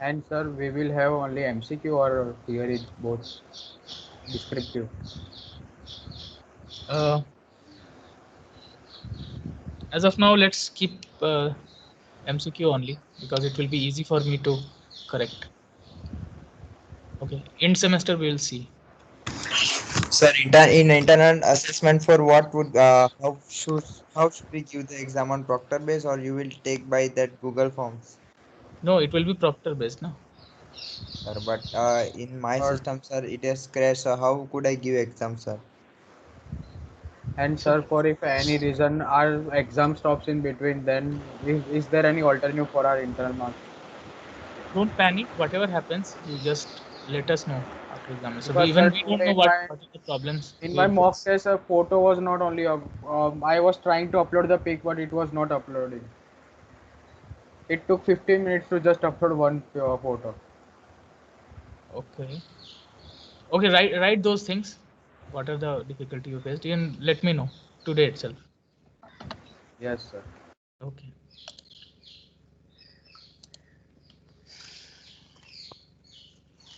And sir, we will have only MCQ or theory, both descriptive. Uh, as of now, let's keep MCQ only because it will be easy for me to correct. Okay, in semester we will see. Sir, in internal assessment for what would how should we give the exam on Proctor base, or you will take by that Google Forms? No, it will be proctor based, no? Sir, but in my But system, sir, it has crashed. So how could I give exam, sir? and So sir, for if any reason our exam stops in between, then is there any alternative for our internal marks? don't panic. Whatever happens, you just let us know after examination. Because sir, We don't today know what are the problems in we my will mock face. test, a photo was not only up. I was trying to upload the pic, but it was not uploading. It took 15 minutes to just upload one photo. Okay. Okay, write those things. What are the difficulty you faced? And let me know today itself. Yes, sir. Okay.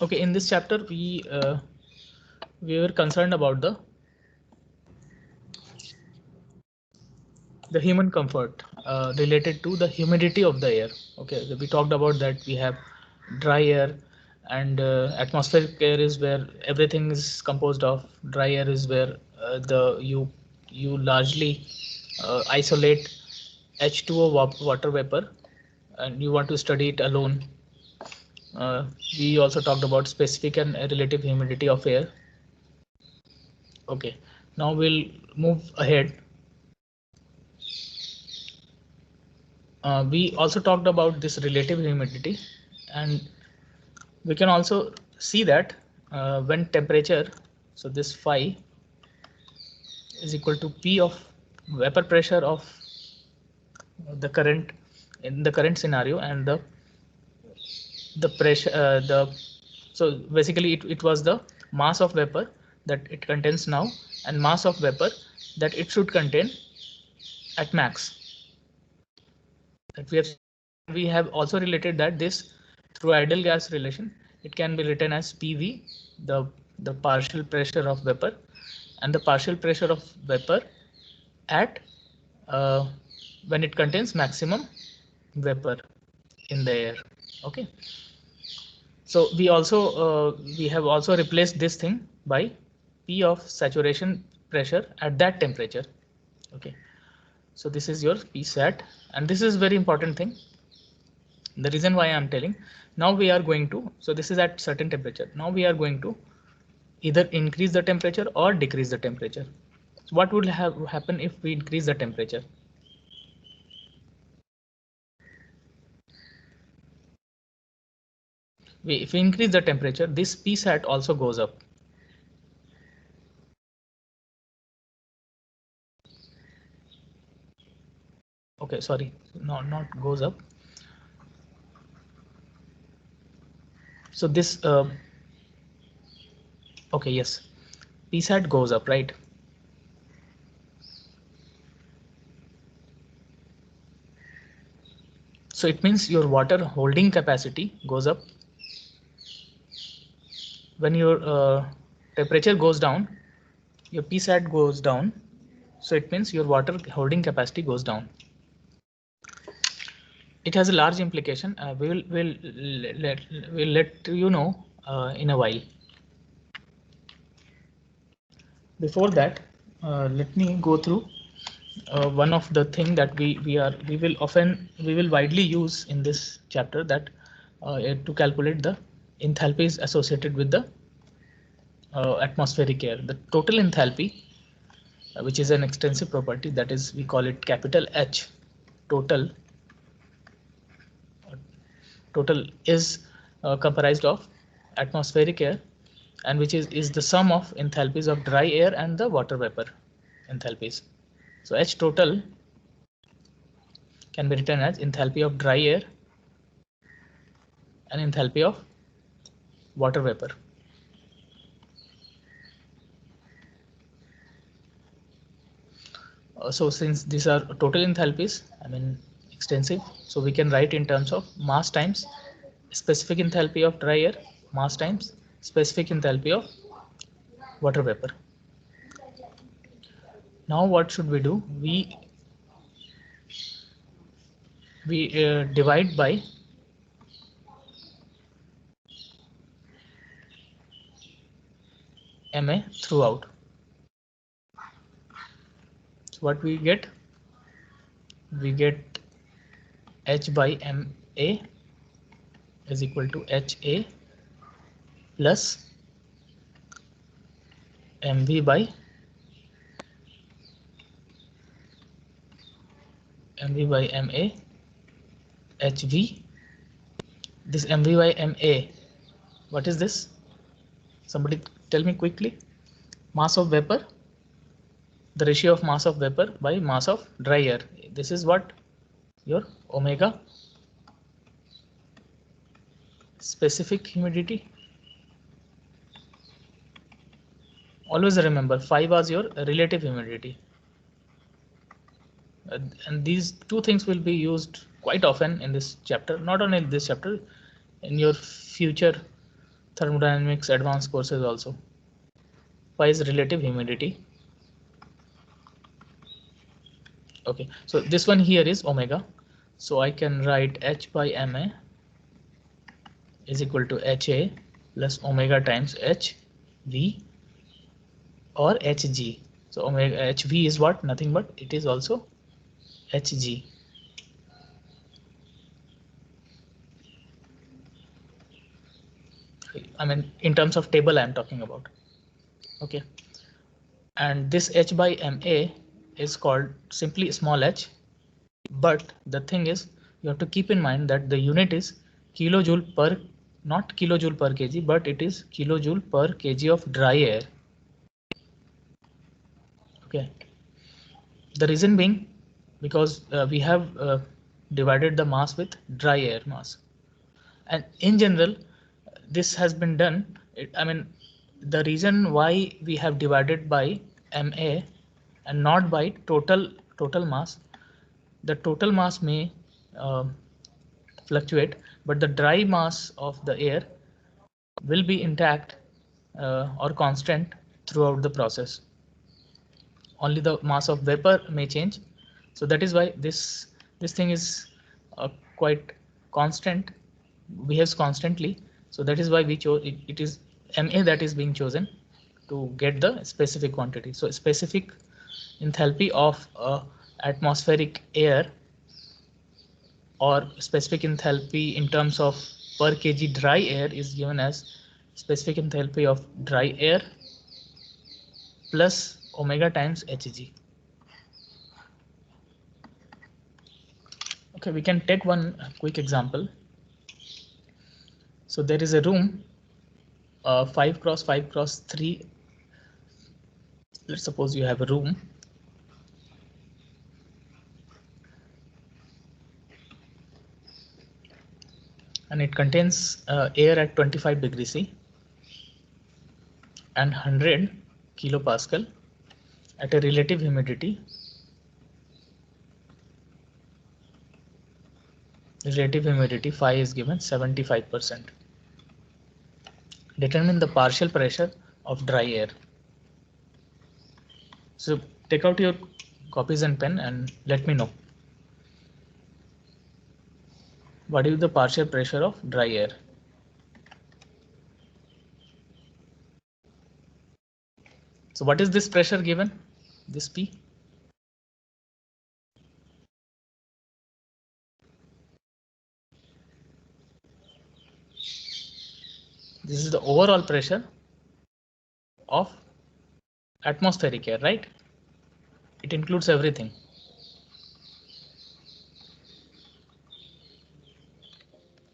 Okay. In this chapter, we were concerned about the human comfort related to the humidity of the air. Okay, so we talked about that we have dry air and atmospheric air is where everything is composed of. Dry air is where the you largely isolate H2O water vapor, and you want to study it alone. Uh, we also talked about specific and relative humidity of air. Okay, now we'll move ahead. We also talked about this relative humidity, and we can also see that when temperature, so this phi is equal to P of vapor pressure of the current in the current scenario, and the pressure the so basically it was the mass of vapor that it contains now and mass of vapor that it should contain at max that we have also related that this through ideal gas relation it can be written as PV, the the partial pressure of vapor, and the partial pressure of vapor at uh, when it contains maximum vapor in the air. Okay, so we have also replaced this thing by P of saturation pressure at that temperature. Okay, so this is your PSAT, and this is very important thing. The reason why I'm telling, now we are going to, so this is at certain temperature, now we are going to either increase the temperature or decrease the temperature. So what would have happen if we increase the temperature? If we increase the temperature, this PSAT also goes up. Okay, sorry, no, not goes up. So this okay, yes, PSAT goes up, right? So it means your water holding capacity goes up. When your temperature goes down, your PSAT goes down. So it means your water holding capacity goes down. It has a large implication. We'll let you know in a while. Before that, let me go through one of the thing that we will widely use in this chapter, that to calculate the enthalpies associated with the atmospheric air. The total enthalpy, which is an extensive property, that is we call it capital H. Total total is comprised of atmospheric air, and which is the sum of enthalpies of dry air and the water vapor enthalpies. So H total can be written as enthalpy of dry air and enthalpy of water vapor. So since these are total enthalpies, I mean extensive, so we can write in terms of mass times specific enthalpy of dry air mass times specific enthalpy of water vapor. Now what should we do? We divide by MA throughout. So what we get? We get H by MA is equal to HA plus MV by MA HV. This MV by MA, what is this? Somebody tell me quickly. Mass of vapor, the ratio of mass of vapor by mass of dry air. This is what? Your omega. Specific humidity. Always remember 5 was your relative humidity. And these two things will be used quite often in this chapter, not only in this chapter, in your future thermodynamics advanced courses also. Phi is relative humidity. Okay, so this one here is omega, so I can write H by MA is equal to HA plus omega times HV or HG. So omega HV is what? Nothing but it is also HG. I mean, in terms of table I am talking about. Okay, and this H by MA is called simply small h, but the thing is you have to keep in mind that the unit is kilojoule per, not kilojoule per kg, but it is kilojoule per kg of dry air. Okay, the reason being because we have divided the mass with dry air mass, and in general this has been done. I mean, the reason why we have divided by MA and not by total mass, the total mass may fluctuate, but the dry mass of the air will be intact or constant throughout the process. Only the mass of vapor may change. So that is why this thing is quite constant, behaves constantly. So that is why we chose it, it is MA that is being chosen to get the specific quantity. So specific enthalpy of atmospheric air, or specific enthalpy in terms of per kg dry air, is given as specific enthalpy of dry air plus omega times Hg. Okay, we can take one quick example. So there is a room 5 cross 5 cross 3. Let's suppose you have a room and it contains air at 25 degrees C and 100 kilopascal at a relative humidity. Relative humidity phi is given 75%. Determine the partial pressure of dry air. So take out your copies and pen and let me know what is the partial pressure of dry air. So what is this pressure given? This P. This is the overall pressure of atmospheric air, right? It includes everything.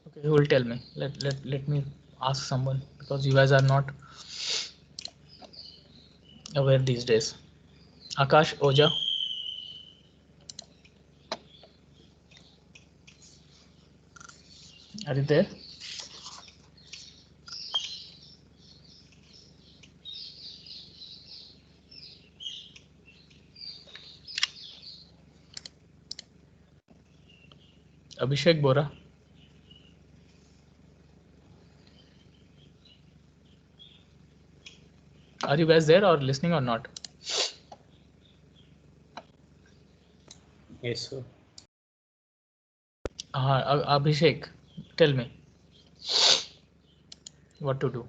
Okay, who will tell me? Let me ask someone, because you guys are not aware these days. Akash, Oja. Are you there? Abhishek Bora. Are you guys there or listening or not? Yes, sir. Abhishek, tell me what to do.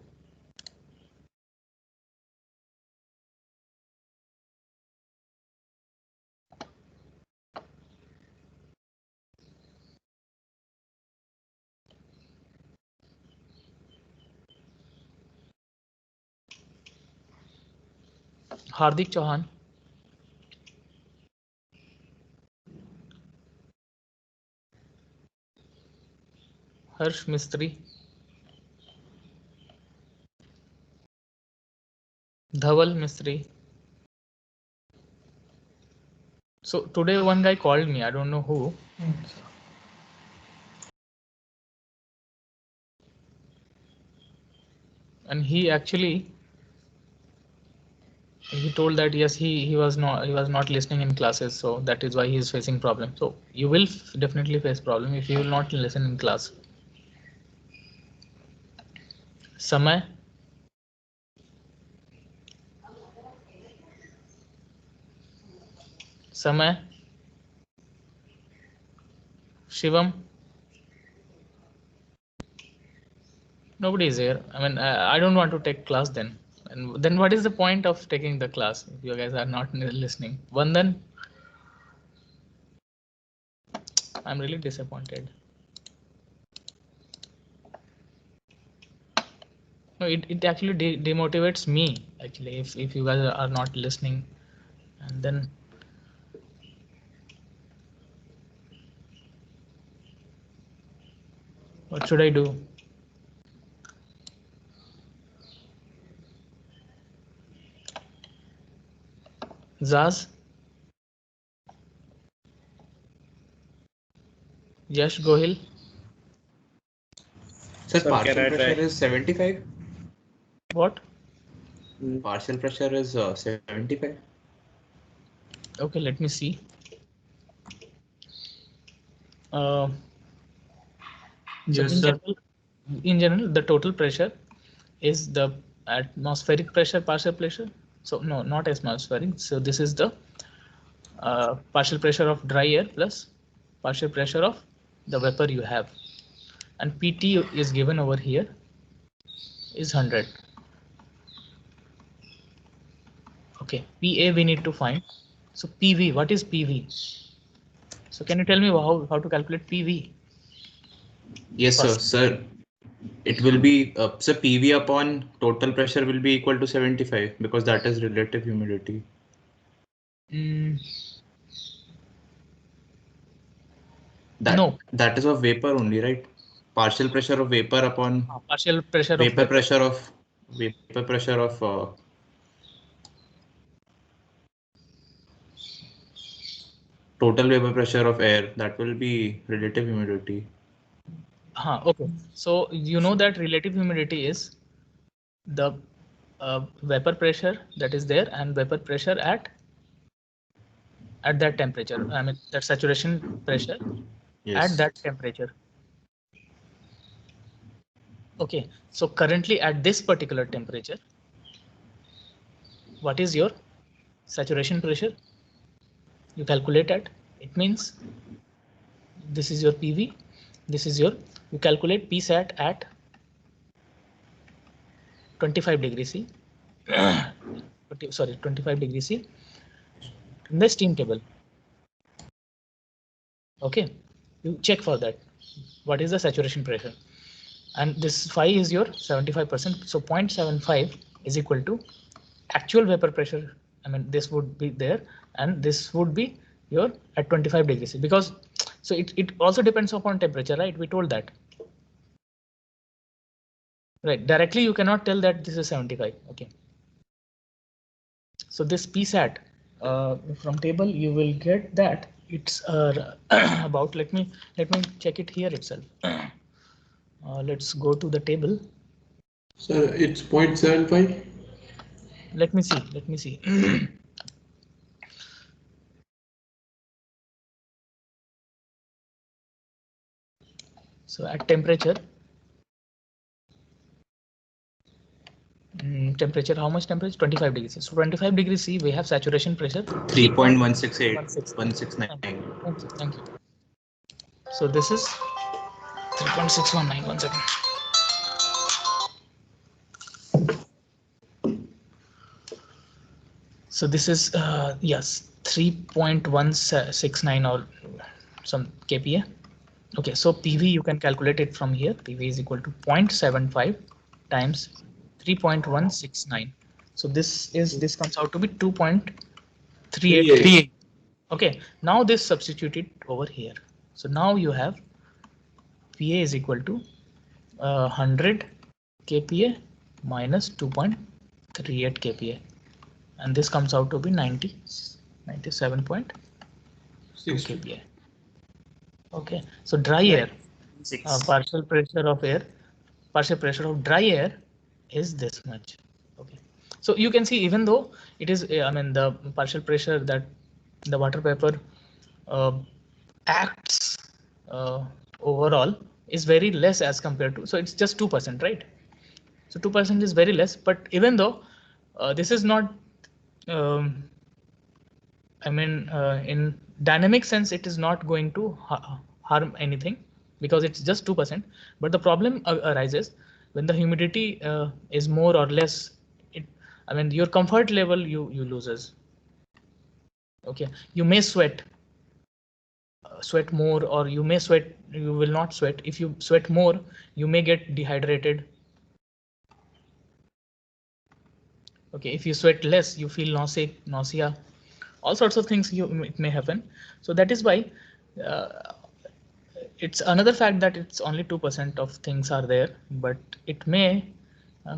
Hardik Chauhan. Harsh Mistry. Dhaval Mistry. So today one guy called me, I don't know who. And he actually he told that yes, he was not listening in classes, so that is why he is facing problem. So you will definitely face problem if you will not listen in class. Samay. Samay. Shivam. Nobody is here. I mean, I don't want to take class then. And then what is the point of taking the class if you guys are not listening? Vandan, I'm really disappointed. No, it actually demotivates me actually if you guys are not listening, and then what should I do? Zaz, Yash Gohil. Sir, Sir, partial can I pressure try? is 75. What? Partial pressure is 75. Okay, let me see. Uh, so Yes, sir. in general, the total pressure is the atmospheric pressure, partial pressure. So no, not atmospheric. So this is the partial pressure of dry air plus partial pressure of the vapor you have, and PT is given over here is 100. Okay, PA we need to find. So PV, what is PV? So can you tell me how to calculate PV? Yes, sir. First. Sir, it will be so PV upon total pressure will be equal to 75 because that is relative humidity. Mm, no, That is of vapor only, right? Partial pressure of vapor upon partial pressure of vapor vapor. pressure of vapor pressure of total vapor pressure of air. That will be relative humidity. Okay, so you know that relative humidity is the vapor pressure that is there and vapor pressure at that temperature. I mean that saturation pressure at Yes. that temperature. Okay, so currently at this particular temperature, what is your saturation pressure? You calculate it. It means this is your PV. This is your, you calculate PSAT at 25 degrees C. 25 degrees C in the steam table. Okay, you check for that. What is the saturation pressure? And this phi is your 75%. So 0.75 is equal to actual vapor pressure. I mean, this would be there, and this would be your at 25 degrees C, because so it also depends upon temperature, right? We told that. Right, directly you cannot tell that this is 75. Okay. So this PSAT from table you will get that it's about, let me check it here itself. Let's go to the table. Sir, it's 0.75. Let me see. Let me see. So at temperature, temperature, how much temperature? 25 degrees C. So 25 degrees C, we have saturation pressure 3.168, 169. Thank you. So this is 3.619. 1 second. So this is yes, 3.169 or some kPa. Okay, so PV you can calculate it from here. PV is equal to 0.75 times 3.169. So this comes out to be 2.383. Okay, now this substitute it over here. So now you have PA is equal to 100 kPa minus 2.38 kPa, and this comes out to be 97.2 kPa. Okay, so dry air, partial pressure of dry air is this much. Okay, so you can see, even though it is, I mean, the partial pressure that the water vapor acts overall is very less as compared to, so it's just 2%, right? So 2% is very less, but even though this is not, I mean, in dynamic sense, it is not going to harm anything because it's just 2%. But the problem arises when the humidity is more or less. I mean, your comfort level you loses. Okay, you may sweat more, or you may sweat, you will not sweat. If you sweat more, you may get dehydrated. Okay, if you sweat less, you feel nausea, all sorts of things it may happen. So that is why it's another fact that it's only 2% of things are there, but it may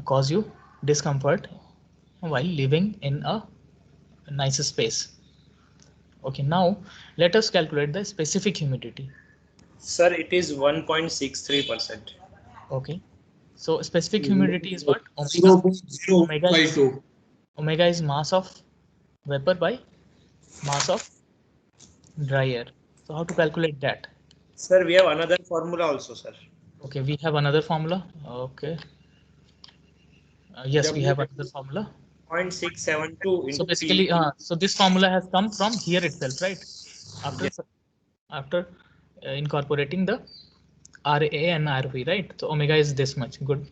cause you discomfort while living in a nice space. Okay, now let us calculate the specific humidity. Sir, it is 1.63%. Okay, so specific humidity is what? Omega is mass of vapor by mass of dry air. So how to calculate that? Sir, we have another formula also, sir. Okay, we have another formula. Okay. Yes, we have another formula. 0.672. So basically, so this formula has come from here itself, right? After incorporating the RA and RV, right? So omega is this much. Good.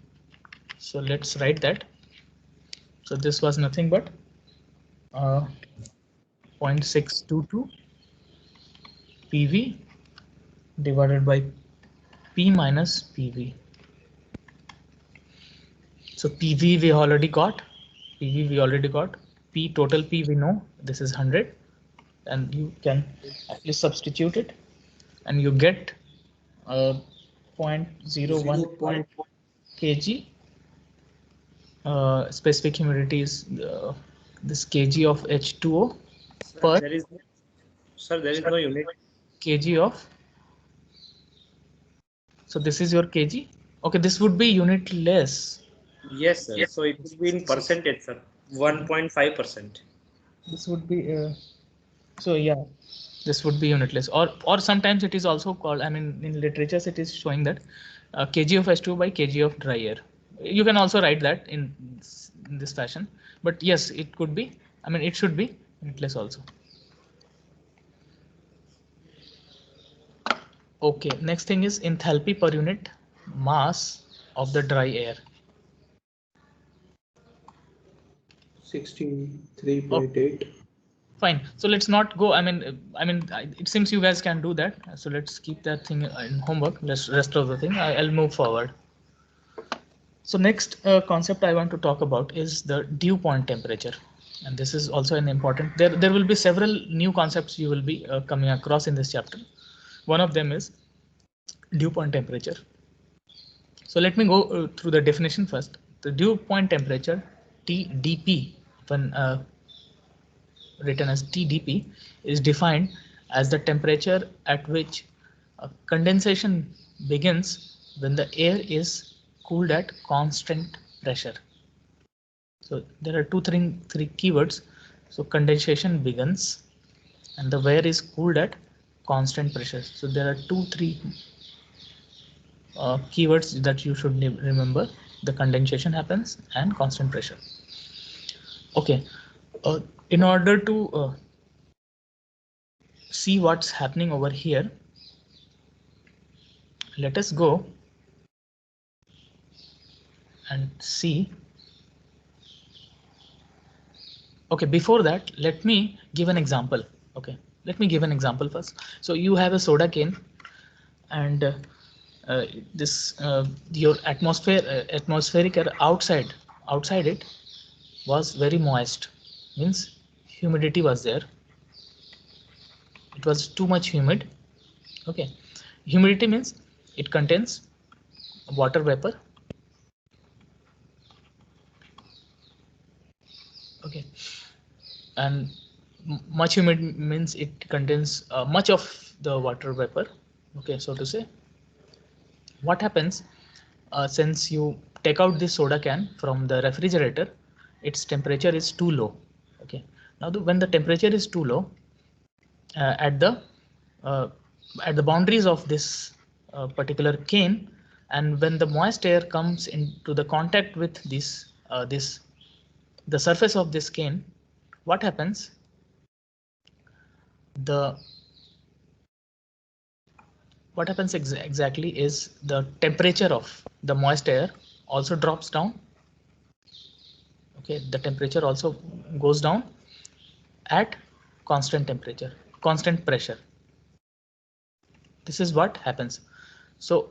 So let's write that. So this was nothing but 0.622 PV divided by P minus PV. So PV we already got. P, total P we know, this is 100, and you can actually substitute it, and you get 0.01 kg. Specific humidity is this kg of H2O per there is no unit. Kg of. So this is your kg. Okay, this would be unitless. Yes, sir. So it will be in percentage, sir. 1.5%. This would be so yeah, this would be unitless, or sometimes it is also called, I mean, in literatures it is showing that kg of H2 by kg of dry air. You can also write that in this fashion, but yes, it could be, I mean, it should be unitless also. Okay, next thing is enthalpy per unit mass of the dry air. 63.8. Fine. So let's not go. I mean, it seems you guys can do that. So let's keep that thing in homework. Let's rest of the thing. I'll move forward. So next concept I want to talk about is the dew point temperature, and this is also an important. There will be several new concepts you will be coming across in this chapter. One of them is dew point temperature. So let me go through the definition first. The dew point temperature, TDP, when written as TDP, is defined as the temperature at which condensation begins when the air is cooled at constant pressure. So there are three keywords. So condensation begins and the air is cooled at constant pressure. So there are three keywords that you should remember. the condensation happens, and constant pressure. Okay, in order to see what's happening over here, let us go and see. Okay, before that, let me give an example. Okay, let me give an example first. So you have a soda can, and this your atmospheric air outside it was very moist, means humidity was there. It was too much humid. Okay, humidity means it contains water vapor. Okay, and much humid means it contains much of the water vapor. Okay, so to say, what happens since you take out this soda can from the refrigerator, its temperature is too low. Okay, now when the temperature is too low uh, at the uh, at the boundaries of this particular cane, and when the moist air comes into the contact with this the surface of this cane, what happens? The what happens exactly is the temperature of the moist air also drops down. Okay, the temperature also goes down at constant temperature, constant pressure. This is what happens. So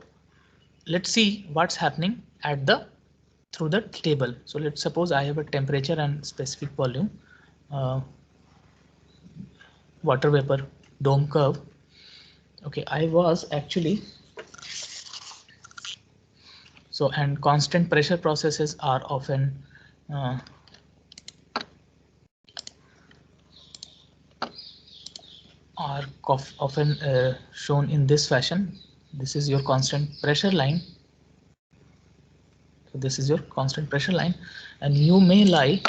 let's see what's happening at the through the table. So let's suppose I have a temperature and specific volume, water vapor dome curve. Okay, I was actually so, and constant pressure processes are often shown in this fashion. This is your constant pressure line. So this is your constant pressure line, and you may lie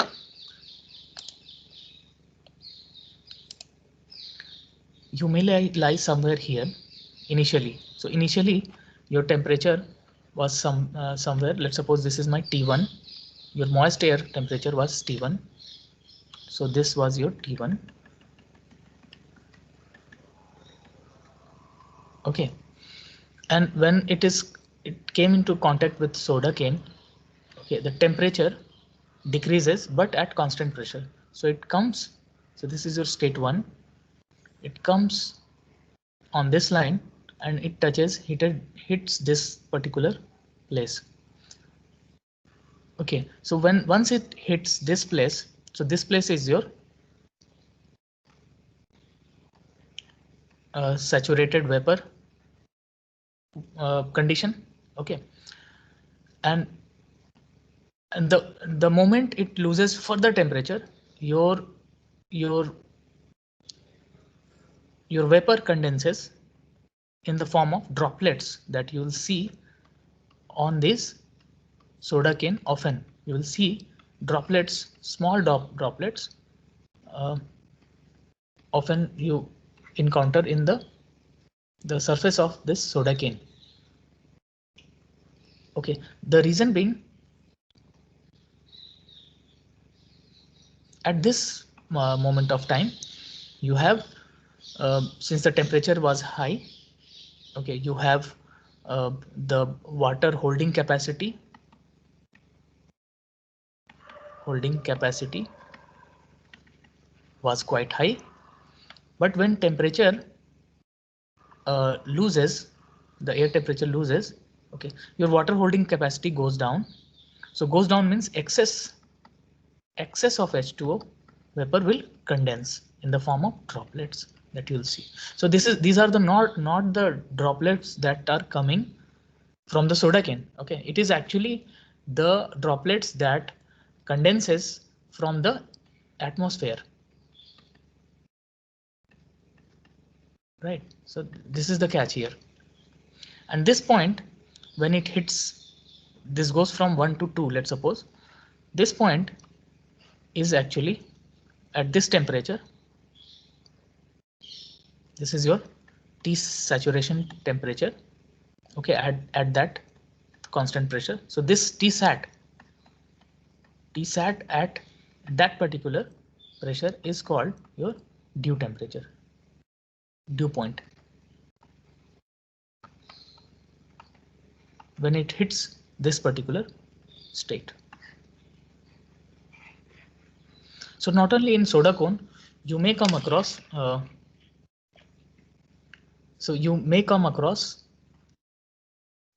somewhere here initially. So initially your temperature was somewhere. Let's suppose this is my T1. Your moist air temperature was T1. So this was your T1. Okay, and when it came into contact with soda cane, okay, the temperature decreases but at constant pressure. So it comes, so this is your state 1. It comes on this line and it hits this particular place. Okay, so once it hits this place, so this place is your saturated vapor condition. Okay, and the moment it loses further temperature, your vapor condenses in the form of droplets that you will see on this soda cane. Often you will see droplets, small droplets, often you encounter in the surface of this soda cane. Okay, the reason being, at this moment of time, you have since the temperature was high, okay, you have the water holding capacity was quite high, but when temperature loses, the air temperature loses, okay, your water holding capacity goes down. So goes down means excess of H2O vapor will condense in the form of droplets that you'll see. So these are the not the droplets that are coming from the soda can. Okay, it is actually the droplets that condenses from the atmosphere. Right, so this is the catch here. And this point, when it hits, this goes from 1 to 2. Let's suppose this point is actually at this temperature. This is your T saturation temperature. Okay, at that constant pressure. So this Tsat at that particular pressure is called your dew temperature, dew point. When it hits this particular state. So not only in soda cone, you may come across.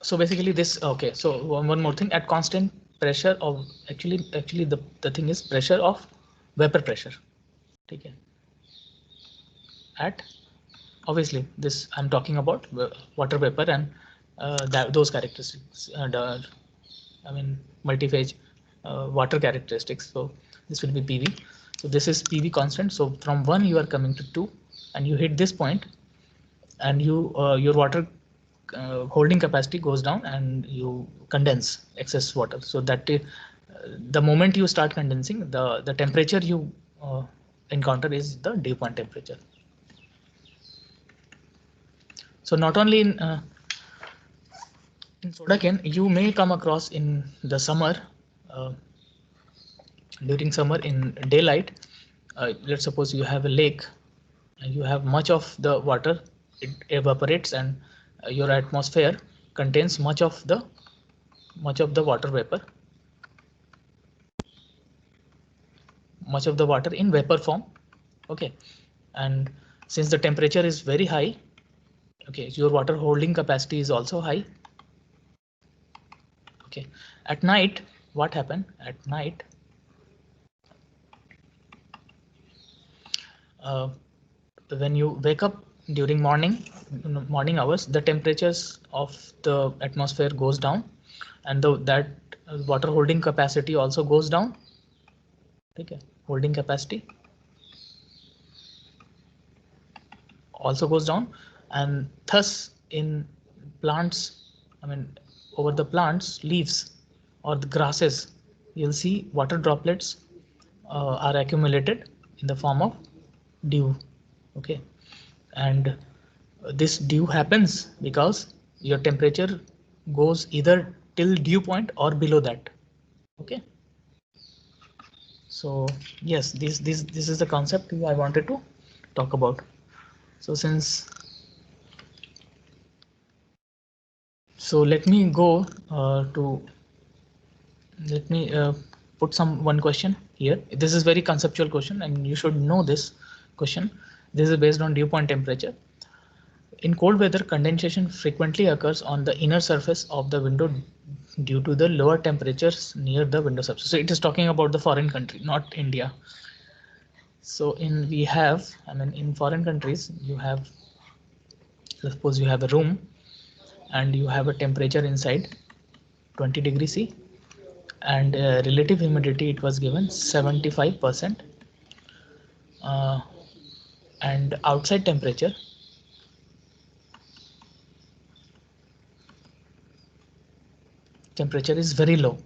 So basically this. Okay. So one more thing, at constant pressure of actually the thing is pressure of vapor pressure. Okay. At obviously this I'm talking about water vapor and those characteristics. I mean multi-phase water characteristics. So this will be PV. So this is PV constant. So from 1 you are coming to 2 and you hit this point and your water holding capacity goes down and you condense excess water. So that the moment you start condensing, the temperature you encounter is the dew point temperature. So not only in soda cane, you may come across in the summer, during summer in daylight. Let's suppose you have a lake and you have much of the water, it evaporates and your atmosphere contains much of the water vapor, much of the water in vapor form. Okay, and since the temperature is very high, okay, your water holding capacity is also high. Okay, at night, what happened at night? When you wake up during morning hours, the temperatures of the atmosphere goes down, and that water holding capacity also goes down. Okay, holding capacity also goes down, and thus in plants, I mean over the plants leaves or the grasses, you'll see water droplets are accumulated in the form of dew. Okay, and this dew happens because your temperature goes either till dew point or below that. Okay, so yes, this is the concept I wanted to talk about. So let me go let me put one question here. This is very conceptual question and you should know this question. This is based on dew point temperature. In cold weather, condensation frequently occurs on the inner surface of the window due to the lower temperatures near the window surface. So it is talking about the foreign country, not India. So in foreign countries, you have, suppose you have a room and you have a temperature inside 20 degrees C and relative humidity, it was given 75%, and outside temperature is very low,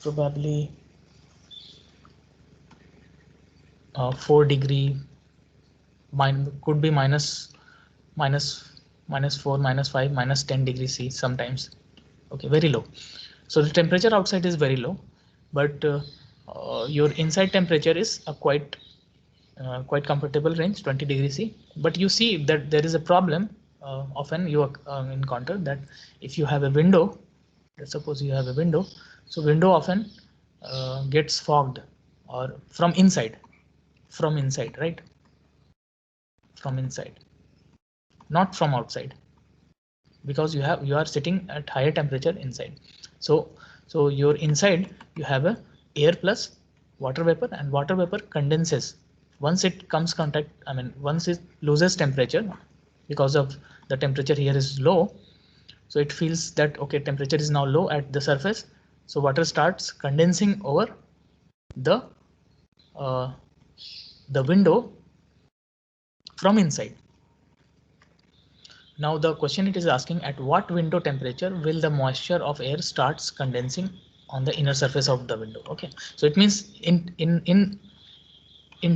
probably 4 degree, could be minus 4, -5, -10 degrees C sometimes. Okay, very low. So the temperature outside is very low, but your inside temperature is a quite comfortable range, 20 degrees C. But you see that there is a problem. Often you encounter that if you have a window, let's suppose you have a window, so window often gets fogged, or from inside, right? From inside, not from outside, because you are sitting at higher temperature inside. So your inside you have a air plus water vapor, and water vapor condenses once it comes contact, once it loses temperature, because of the temperature here is low, so it feels that okay, temperature is now low at the surface, so water starts condensing over the window from inside. Now the question it is asking, at what window temperature will the moisture of air starts condensing on the inner surface of the window? Okay, so it means in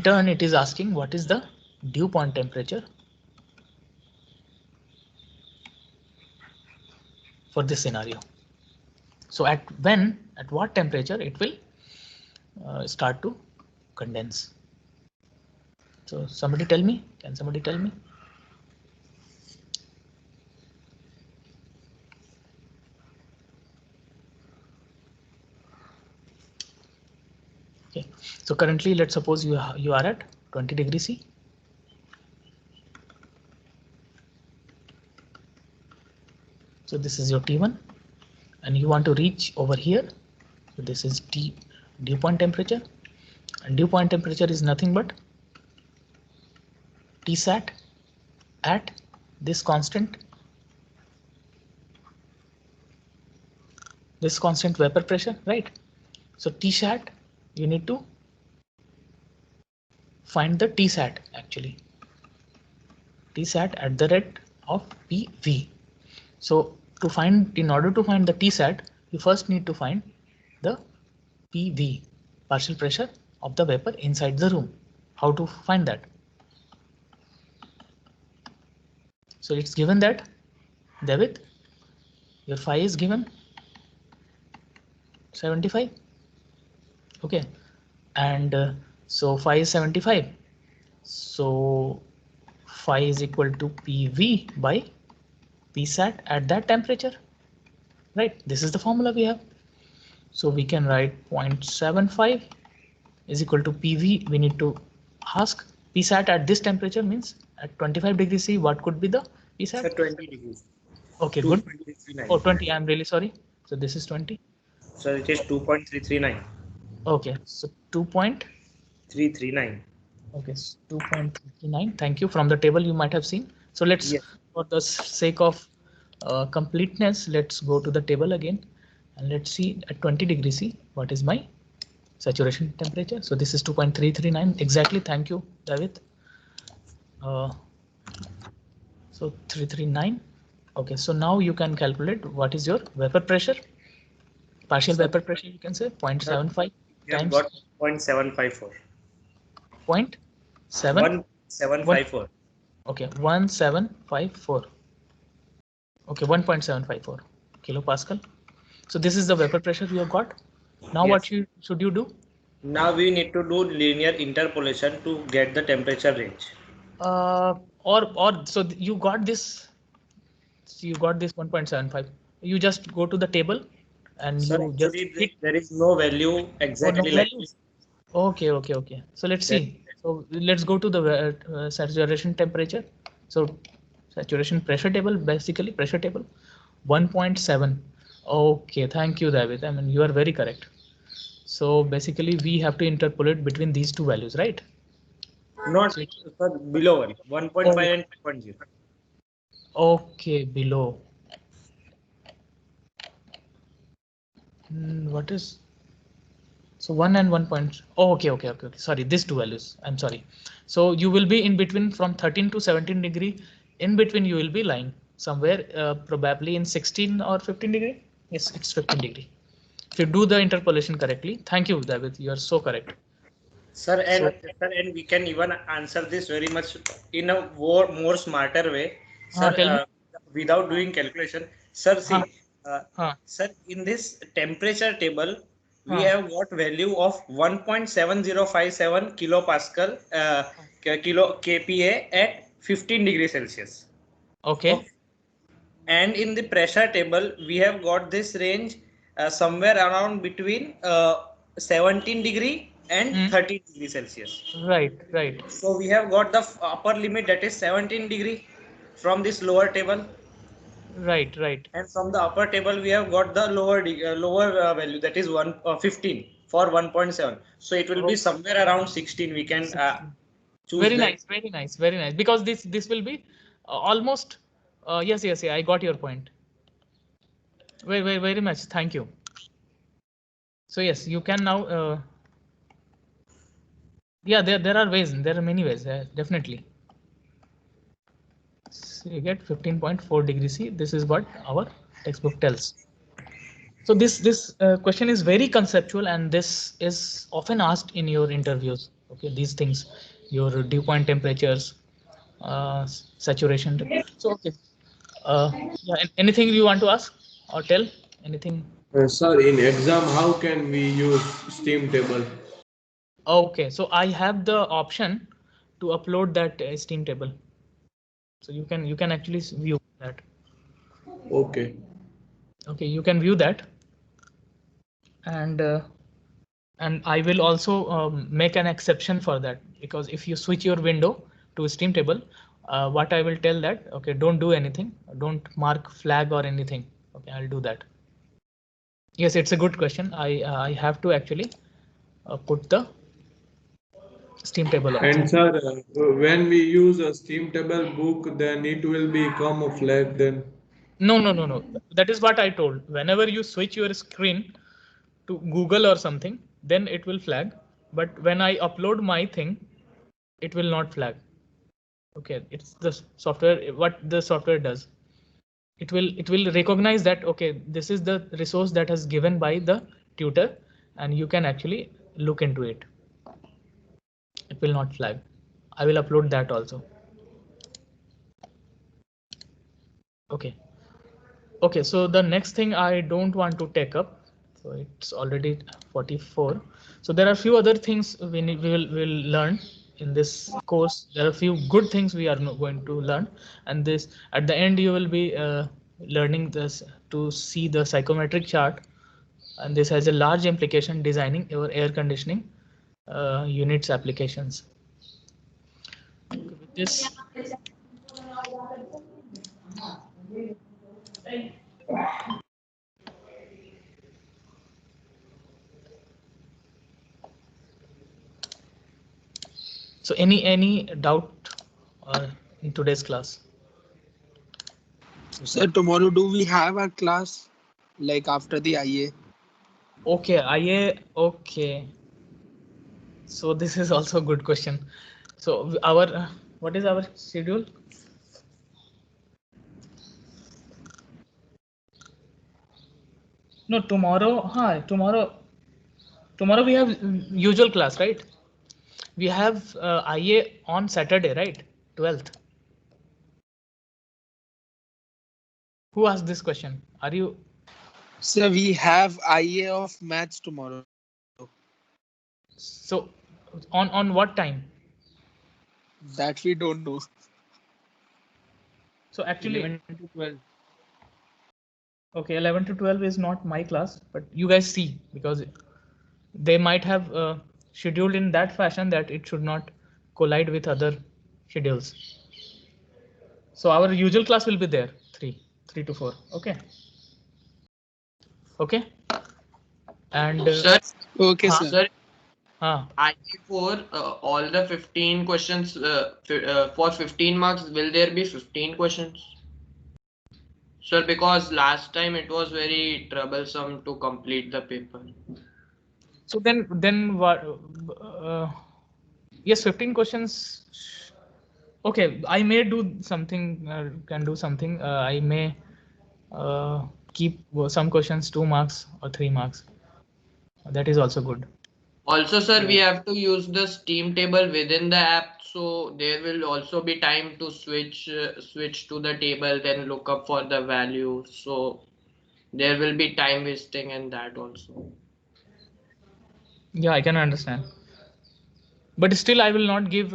turn it is asking what is the dew point temperature. for this scenario. So at what temperature it will start to condense? So somebody tell me, can somebody tell me? Okay, so currently let's suppose you are at 20 degrees C. So this is your T1 and you want to reach over here. So this is dew point temperature, and dew point temperature is nothing but Tsat at this constant vapor pressure, right? So Tsat, you need to find the Tsat actually. Tsat at the rate of PV. So in order to find the Tsat, you first need to find the PV, partial pressure of the vapor inside the room. How to find that? So it's given that, David, your phi is given 75. Okay, and so phi is 75. So phi is equal to PV by Psat at that temperature, right? This is the formula we have. So we can write 0.75 is equal to PV. We need to ask Psat at this temperature means at 25 degrees C, what could be the Psat? Sir, 20 degrees. Okay, good. 2.339. Oh, 20. I'm really sorry. So this is 20. So it is 2.339. Okay, so 339. Okay, so 2.39. Thank you. From the table you might have seen. So let's, Yes. for the sake of completeness, let's go to the table again and let's see at 20 degrees C what is my saturation temperature. So this is 2.339 exactly. Thank you, David. So 339. Okay, so now you can calculate what is your vapor pressure. Partial vapor pressure, you can say 0.75 We have times got 0.754. 0.7. 1754. Okay, 1754. Okay, 1.754 kilopascal. So this is the vapor pressure you have got. Now Yes. what should you do? Now we need to do linear interpolation to get the temperature range. Or so you got this. You got this 1.75. You just go to the table and Sir, you just actually hit. there is no value exactly like value? this. Okay. So let's see. So let's go to the saturation temperature. So saturation pressure table, basically pressure table 1.7. Okay, thank you, David. I mean, you are very correct. So basically we have to interpolate between these two values, right? Not sir, below 1.5 and 2.0. Okay, below. What is so 1 and 1 point? Oh, okay. Sorry, these two values. I'm sorry. So you will be in between from 13 to 17 degree. In between you will be lying somewhere, probably in 16 or 15 degree. Yes, it's 15 degree. If you do the interpolation correctly, thank you, David. You are so correct. Sir, and we can even answer this very much in a more smarter way, sir. Tell me. Without doing calculation, sir. See, Huh. sir, in this temperature table, we Huh. have got value of 1.7057 kilopascal, kilo kPa at 15 degrees Celsius. Okay. And in the pressure table, we have got this range somewhere around between 17 degree and 13 degree Celsius. Right. So we have got the upper limit, that is 17 degree from this lower table, Right. and from the upper table we have got the lower value, that is 15 for 1.7. So it will be somewhere around 16. We can choose Very that. nice. Because this will be almost. Yes. I got your point. Very much. Thank you. So yes, you can now. Yeah, there are ways. There are many ways. Definitely. So you get 15.4 degrees C. This is what our textbook tells. So this question is very conceptual, and this is often asked in your interviews. Okay, these things, your dew point temperatures, saturation. So okay. Yeah. Anything you want to ask? or tell anything? Sir, in exam, how can we use steam table? Okay, so I have the option to upload that Steam table. So you can actually view that. Okay. Okay, you can view that, and I will also make an exception for that, because if you switch your window to Steam table, what I will tell that, okay, don't do anything, don't mark flag or anything. Okay, I'll do that. Yes, it's a good question. I have to actually put the Steam table also. And sir, when we use a steam table book, then it will become a flag then. No. That is what I told. Whenever you switch your screen to Google or something, then it will flag. But when I upload my thing, it will not flag. Okay, it's the software. What the software does, it will recognize that, okay, this is the resource that is given by the tutor, and you can actually look into it. It will not flag. I will upload that also. Okay. Okay, so the next thing I don't want to take up, so it's already 44. So there are a few other things we'll learn in this course. There are a few good things we are going to learn, and this at the end you will be learning this to see the psychometric chart, and this has a large implication designing your air conditioning units applications. With this. So any doubt in today's class? Sir, tomorrow do we have a class like after the IA? Okay, IA. Okay. So this is also a good question. So our what is our schedule? No, tomorrow. Hi, tomorrow. Tomorrow we have usual class, right? We have IA on Saturday, right? 12th. Who asked this question? Are you? Sir, we have IA of maths tomorrow. So on what time? That we don't know. So actually 11 to 12. Okay, 11 to 12 is not my class, but you guys see, because they might have scheduled in that fashion that it should not collide with other schedules. So our usual class will be there, 3 to 4. Okay. Okay. And Sir, Okay, sir. sir, huh. IT4, all the 15 questions for 15 marks, will there be 15 questions? Sir, because last time it was very troublesome to complete the paper. So then what? Yes, 15 questions. Okay, I may do something. Can do something. I may keep some questions 2 marks or 3 marks. That is also good. Also, sir, we have to use the Steam table within the app, so there will also be time to switch to the table, then look up for the value. So there will be time wasting in that also. Yeah, I can understand. But still, I will not give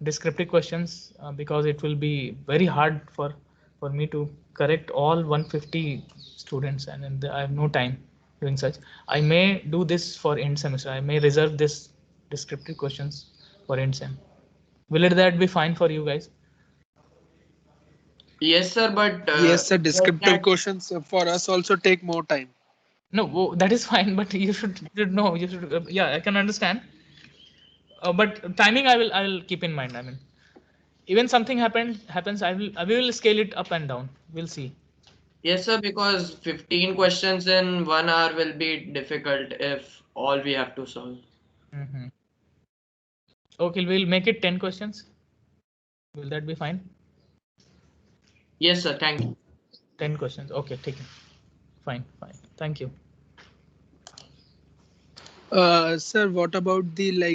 descriptive questions because it will be very hard for me to correct all 150 students, and I have no time doing such. I may do this for end semester. I may reserve this descriptive questions for end sem. Will that be fine for you guys? Yes, sir, but Yes, sir. Descriptive that, questions for us also take more time. No, that is fine. But you should know. You should. Yeah, I can understand. But timing, I will keep in mind. I mean, even something happens, we will scale it up and down. We'll see. yes, sir, because 15 questions in 1 hour will be difficult if all we have to solve. Mm-hmm. Okay, we'll make it 10 questions. Will that be fine? Yes, sir. Thank you. 10 questions. Okay, take it. Fine. Thank you. Sir, what about the like